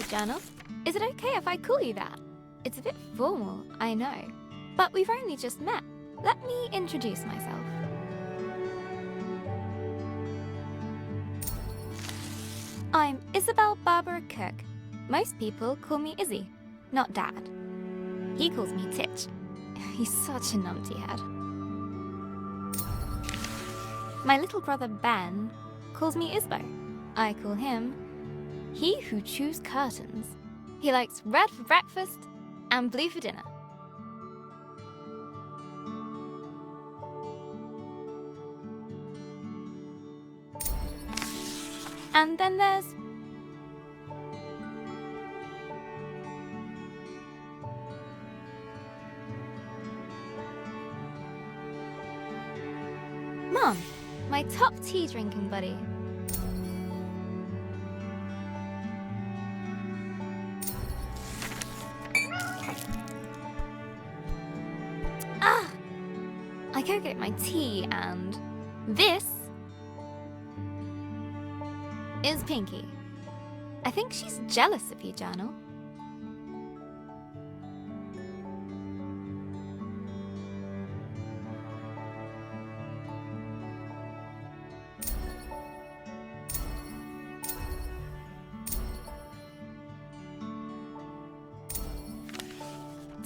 Journal. Is it okay if I call you that? It's a bit formal, I know, but we've only just met. Let me introduce myself. I'm Isabel Barbara Cook. Most people call me Izzy, not Dad. He calls me Titch. He's such a numpty head. My little brother Ben calls me Isbo. I call him He Who Chews Curtains. He likes red for breakfast and blue for dinner. And then there's Mom, my top tea drinking buddy. I go get my tea, and this is Pinky. I think she's jealous of you, Journal.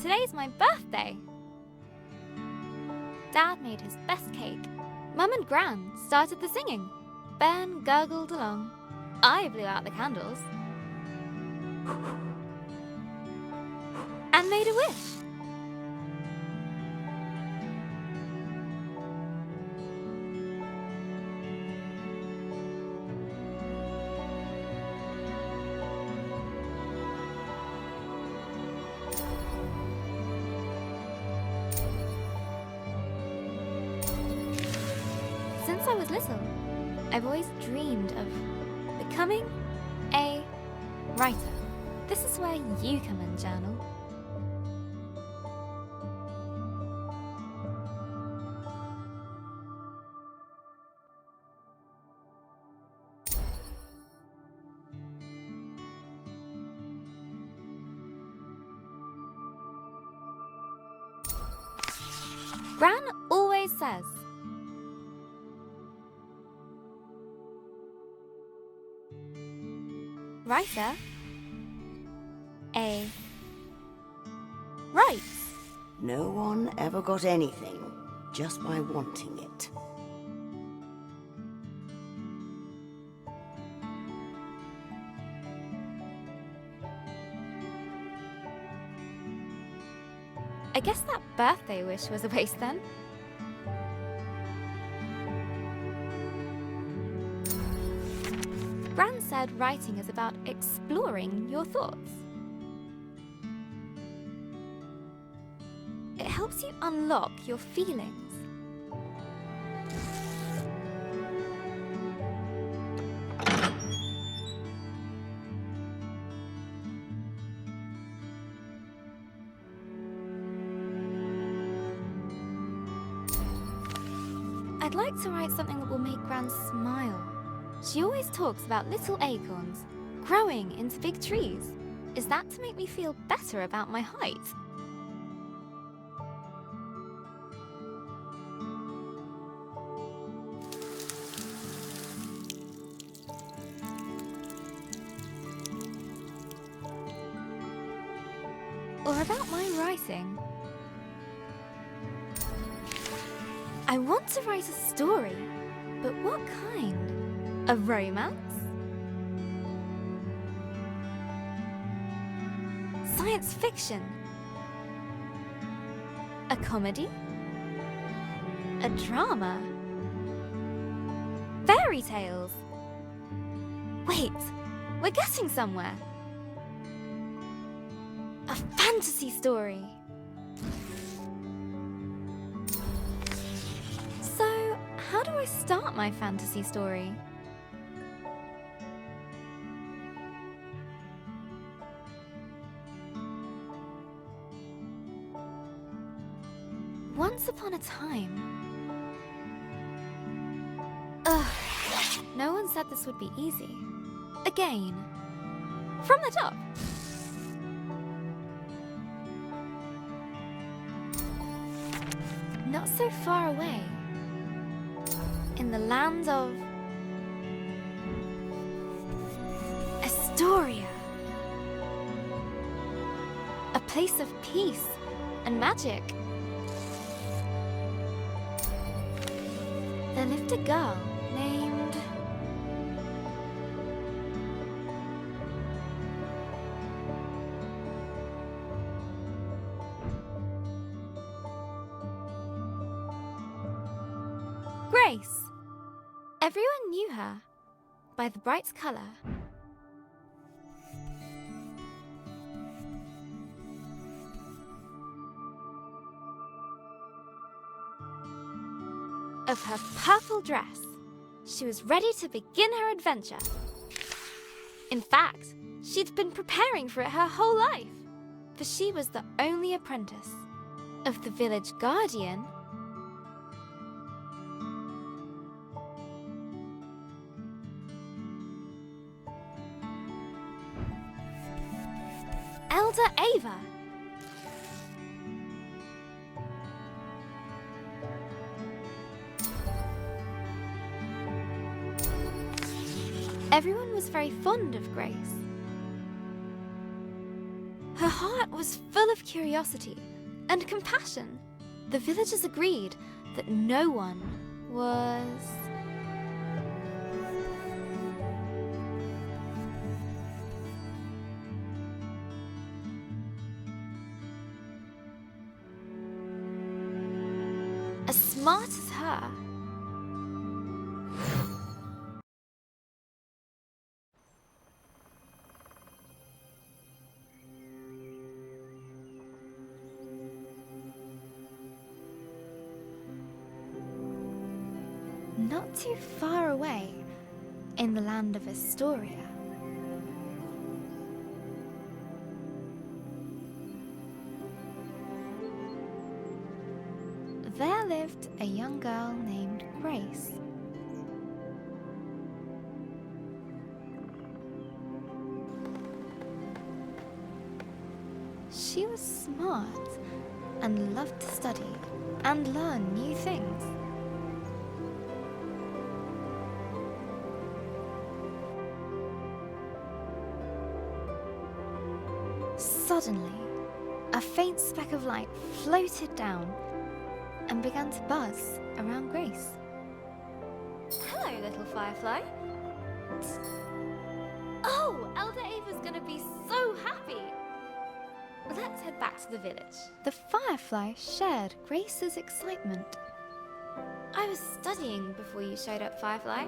Today's my birthday. Dad made his best cake. Mum and Gran started the singing. Ben gurgled along. I blew out the candles. And made a wish. Since I was little, I've always dreamed of becoming a writer. This is where you come in, Journal. Gran always says, writer, a writes. No one ever got anything just by wanting it. I guess that birthday wish was a waste then. Gran said writing is about exploring your thoughts. It helps you unlock your feelings. I'd like to write something that will make Gran smile. She always talks about little acorns growing into big trees. Is that to make me feel better about my height? Or about my writing? I want to write a story, but what kind? A romance? Science fiction? A comedy? A drama? Fairy tales? Wait, we're getting somewhere. A fantasy story. So, how do I start my fantasy story? Once upon a time... no one said this would be easy. Again. From the top. Not so far away, in the land of Astoria, a place of peace and magic, there lived a girl named Grace. Everyone knew her by the bright color of her purple dress. She was ready to begin her adventure. In fact, she'd been preparing for it her whole life, for she was the only apprentice of the village guardian, Elder Ava. Everyone was very fond of Grace. Her heart was full of curiosity and compassion. The villagers agreed that no one was as smart as her. Not too far away, in the land of Astoria, there lived a young girl named Grace. She was smart and loved to study and learn new things. Suddenly, a faint speck of light floated down and began to buzz around Grace. Hello, little firefly. Oh, Elder Ava's gonna be so happy. Let's head back to the village. The firefly shared Grace's excitement. I was studying before you showed up, Firefly.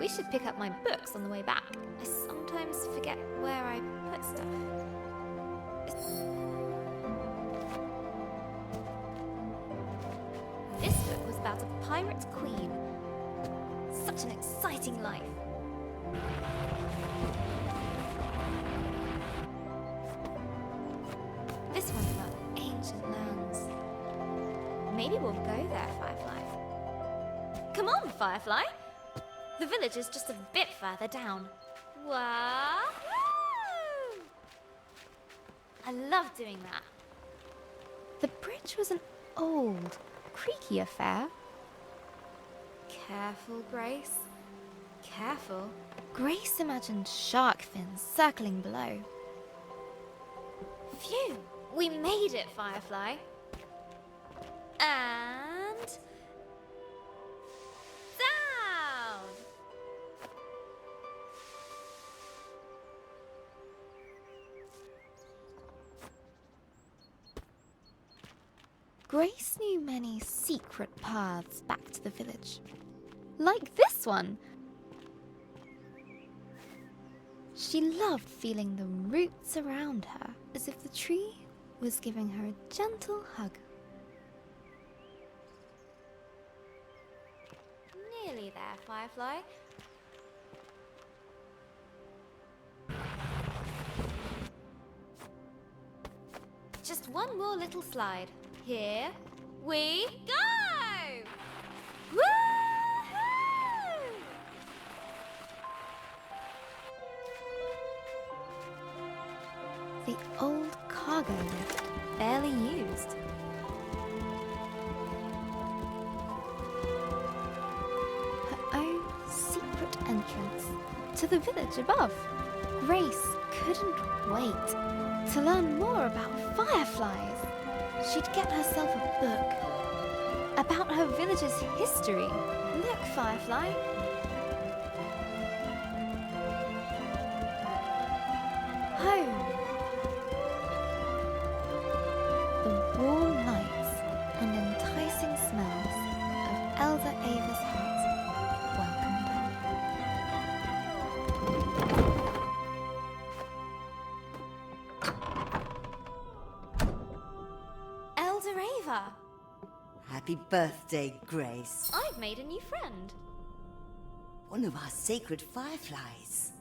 We should pick up my books on the way back. I sometimes forget where I put stuff. This book was about a pirate queen. Such an exciting life. This one's about ancient lands. Maybe we'll go there, Firefly. Come on, Firefly. The village is just a bit further down. Wahoo! I love doing that. The bridge was an old, creaky affair. Careful, Grace. Careful. Grace imagined shark fins circling below. Phew! We made it, Firefly. And down! Grace knew many secret paths back to the village. Like this one. She loved feeling the roots around her, as if the tree was giving her a gentle hug. Nearly there, Firefly. Just one more little slide. Here we go! Woohoo! The old cargo lift, barely used. entrance to the village above. Grace couldn't wait to learn more about fireflies. She'd get herself a book about her village's history. Look, Firefly. Home. The warm lights and enticing smells of Elder Ava's hut welcomed her. Elder Ava! Happy birthday, Grace. I've made a new friend. One of our sacred fireflies.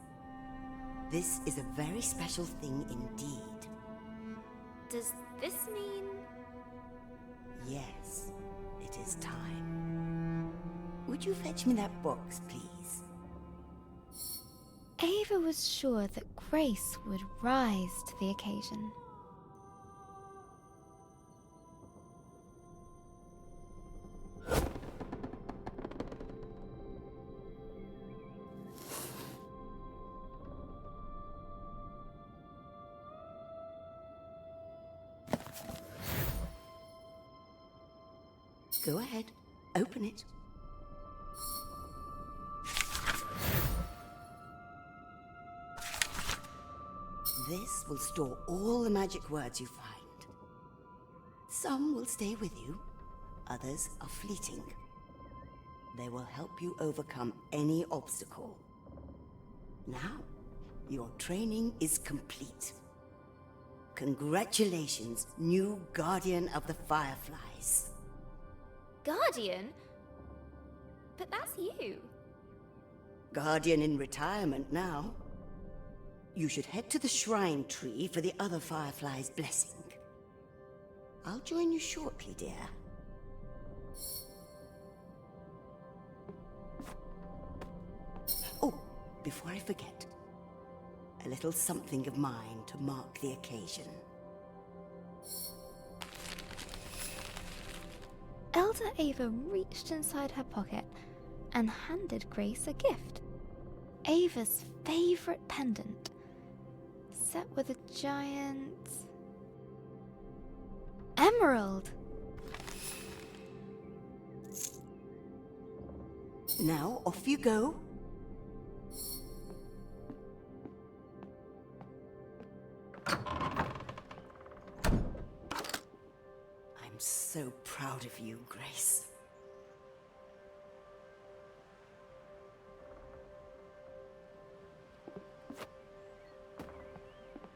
This is a very special thing indeed. Does this mean... Yes, it is time. Would you fetch me that box, please? Ava was sure that Grace would rise to the occasion. Go ahead, open it. This will store all the magic words you find. Some will stay with you, others are fleeting. They will help you overcome any obstacle. Now, your training is complete. Congratulations, new Guardian of the Fireflies. Guardian? But that's you. Guardian in retirement now. You should head to the shrine tree for the other Firefly's blessing. I'll join you shortly, dear. Oh, before I forget, a little something of mine to mark the occasion. Elder Ava reached inside her pocket and handed Grace a gift. Ava's favorite pendant, set with a giant... emerald! Now, off you go. I'm so proud of you, Grace.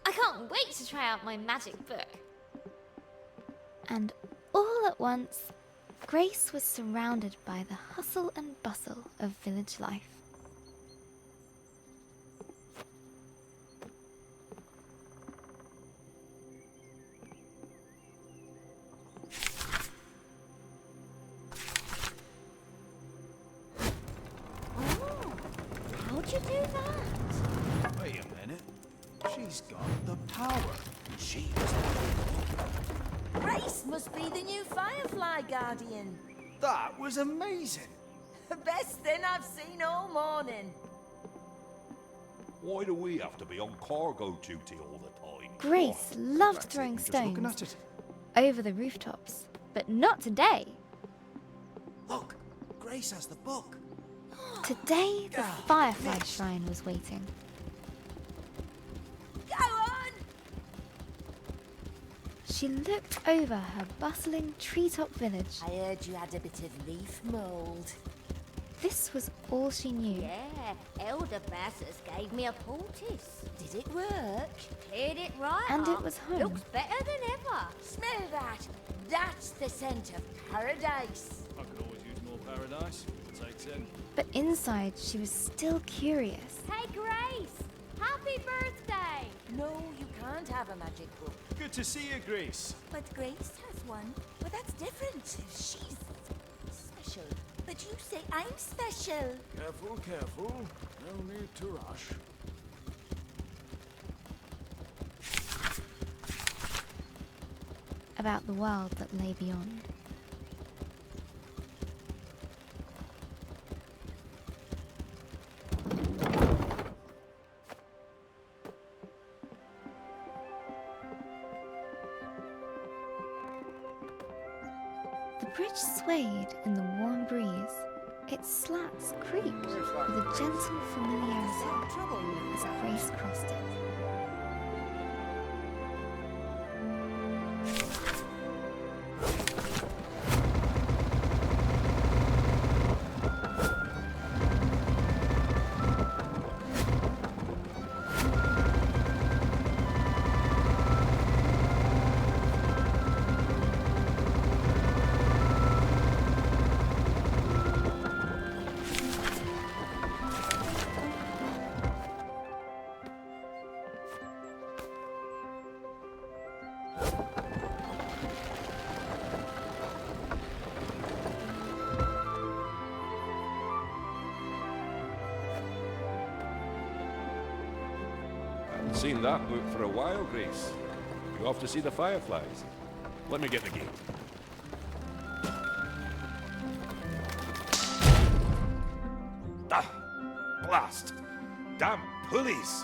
I can't wait to try out my magic book. And all at once, Grace was surrounded by the hustle and bustle of village life. Oh, how'd you do that? Wait a minute. She's got the power. She's... Grace must be the new Firefly Guardian. That was amazing. The best thing I've seen all morning. Why do we have to be on cargo duty all the time? Grace loved That's it, throwing I'm just looking stones at it. over the rooftops, but not today. Look, Grace has the book. Today, the Firefly Shrine was waiting. Go on! She looked over her bustling treetop village. I heard you had a bit of leaf mould. This was all she knew. Yeah, Elder Bassus gave me a poultice. Did it work? Cleared it right And up. it was home. Looks better than ever. Smell that! That's the scent of paradise. I could always use more paradise. Take 10. But inside, she was still curious. Hey, Grace! Happy birthday! No, you can't have a magic book. Good to see you, Grace. But Grace has one. But that's different. She's special. But you say I'm special. Careful, careful. No need to rush. About the world that lay beyond. swayed in the warm breeze. Its slats creaked with a gentle familiarity Trouble as Grace crossed it. Haven't seen that book for a while, Grace. You off to see the fireflies? Let me get the gate. Ah! Blast! Damn pulleys!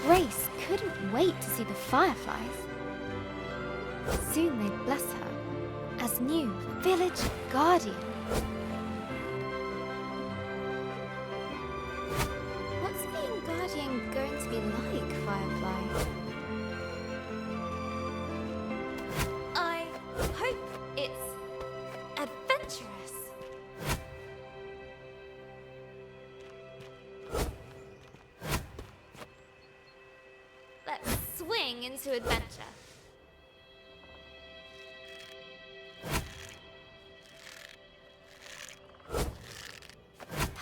Grace couldn't wait to see the fireflies. Soon they'd bless her as new village guardian. What's being guardian going to be like, Firefly? I hope it's adventurous. Let's swing into adventure.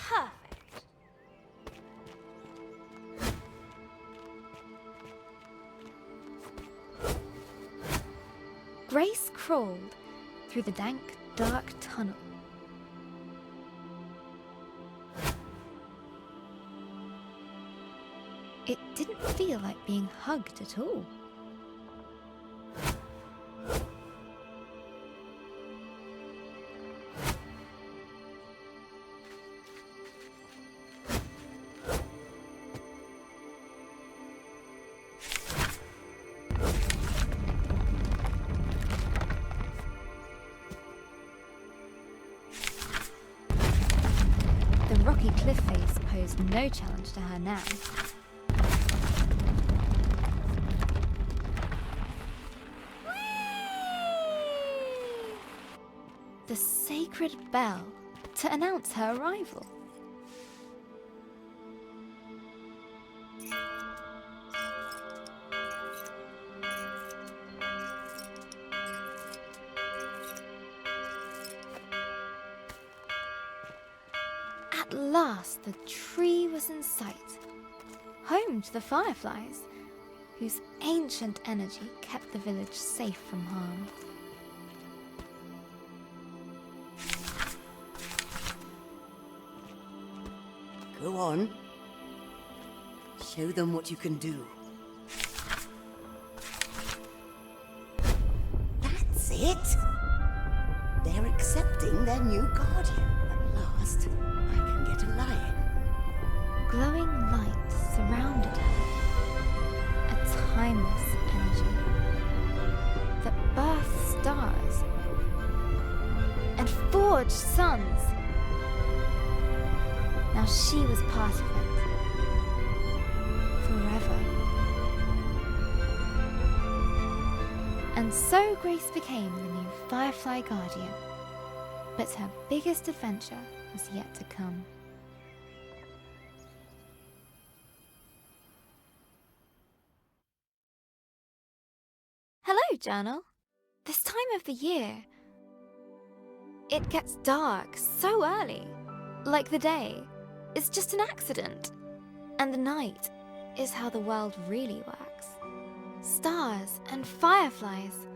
Perfect. Grace crawled through the dank, dark tunnel. It didn't feel like being hugged at all. The rocky cliff face posed no challenge to her now. The sacred bell to announce her arrival. At last, the tree was in sight, home to the fireflies, whose ancient energy kept the village safe from harm. Go on. Show them what you can do. That's it! They're accepting their new guardian. At last, I can get a lion. Glowing light surrounded her, a timeless energy that birthed stars and forged suns. Now she was part of it, forever. And so Grace became the new Firefly Guardian, but her biggest adventure was yet to come. Hello, Journal. This time of the year, it gets dark so early. Like the day is just an accident, and the night is how the world really works. Stars and fireflies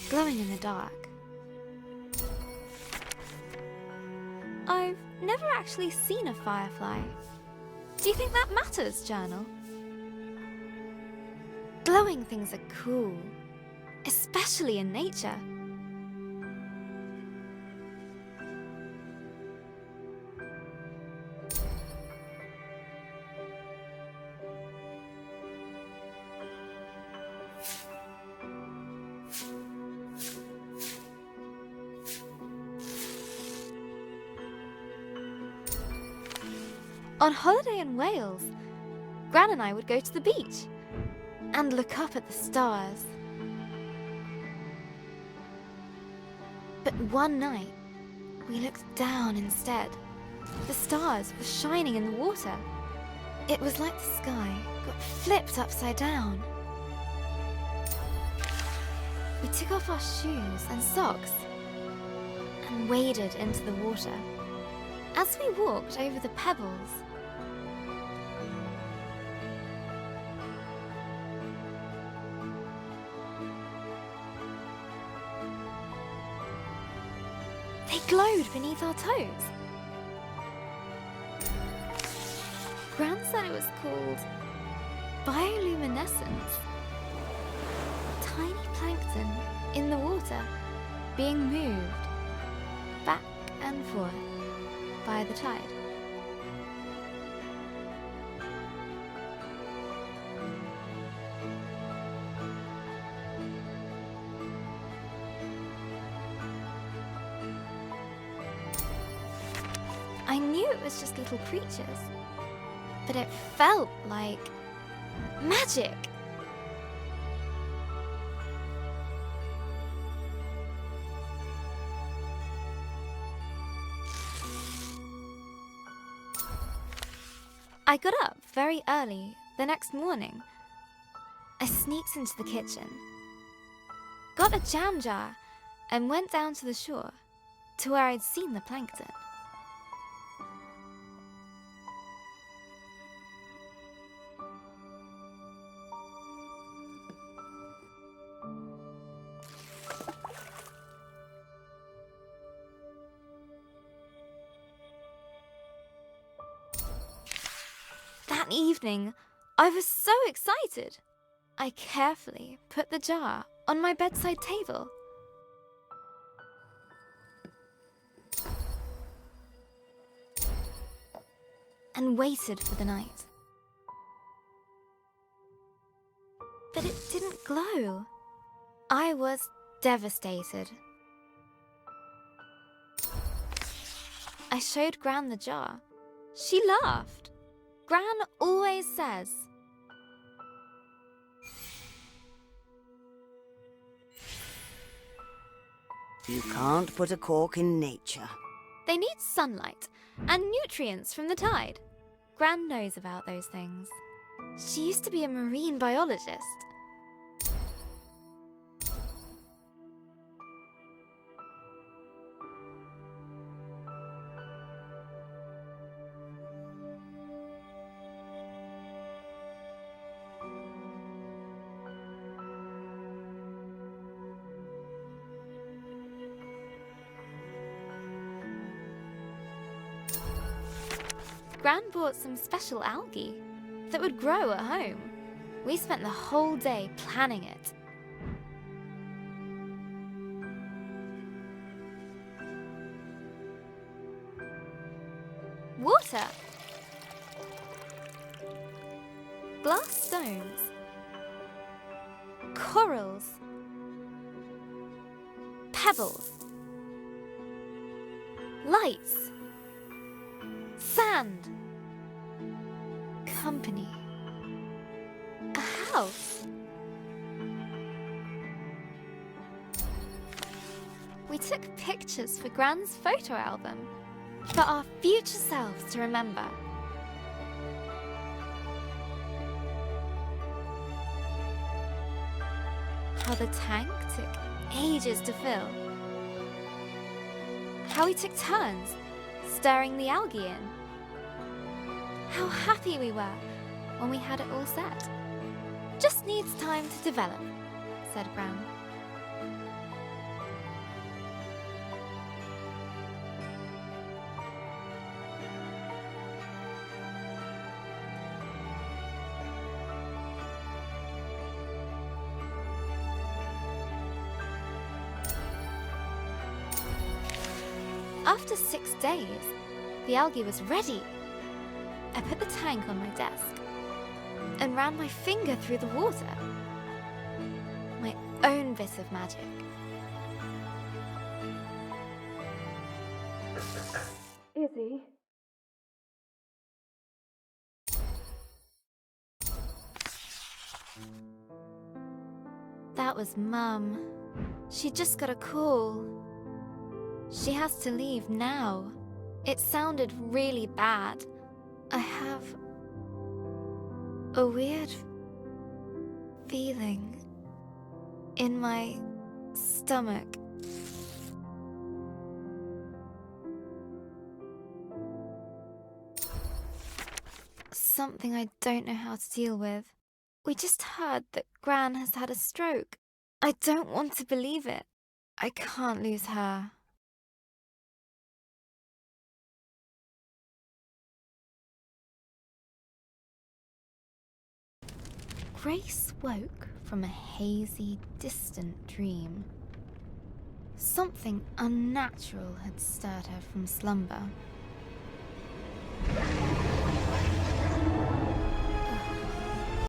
glowing in the dark. I've never actually seen a firefly. Do you think that matters, Journal? Glowing things are cool, especially in nature. On holiday in Wales, Gran and I would go to the beach and look up at the stars. But one night, we looked down instead. The stars were shining in the water. It was like the sky got flipped upside down. We took off our shoes and socks and waded into the water. As we walked over the pebbles, they glowed beneath our toes. Gran said it was called bioluminescence. Tiny plankton in the water being moved back and forth by the tide. I knew it was just little creatures, but it felt like magic. I got up very early the next morning. I sneaked into the kitchen, got a jam jar, and went down to the shore to where I'd seen the plankton. That evening, I was so excited. I carefully put the jar on my bedside table. And waited for the night. But it didn't glow. I was devastated. I showed Gran the jar. She laughed. Gran always says, You can't put a cork in nature. they need sunlight and nutrients from the tide. Gran knows about those things. She used to be a marine biologist. Gran bought some special algae that would grow at home. We spent the whole day planning it. Water. Glass stones. Corals. Pebbles. Lights. Sand. Company. A house. We took pictures for Gran's photo album for our future selves to remember. How the tank took ages to fill. How we took turns stirring the algae in. How happy we were when we had it all set. Just needs time to develop, said Gran. After 6 days, the algae was ready. I put the tank on my desk and ran my finger through the water. My own bit of magic. Izzy, That was Mum. She just got a call. She has to leave now. It sounded really bad. I have a weird feeling in my stomach. Something I don't know how to deal with. We just heard that Gran has had a stroke. I don't want to believe it. I can't lose her. Grace woke from a hazy, distant dream. Something unnatural had stirred her from slumber.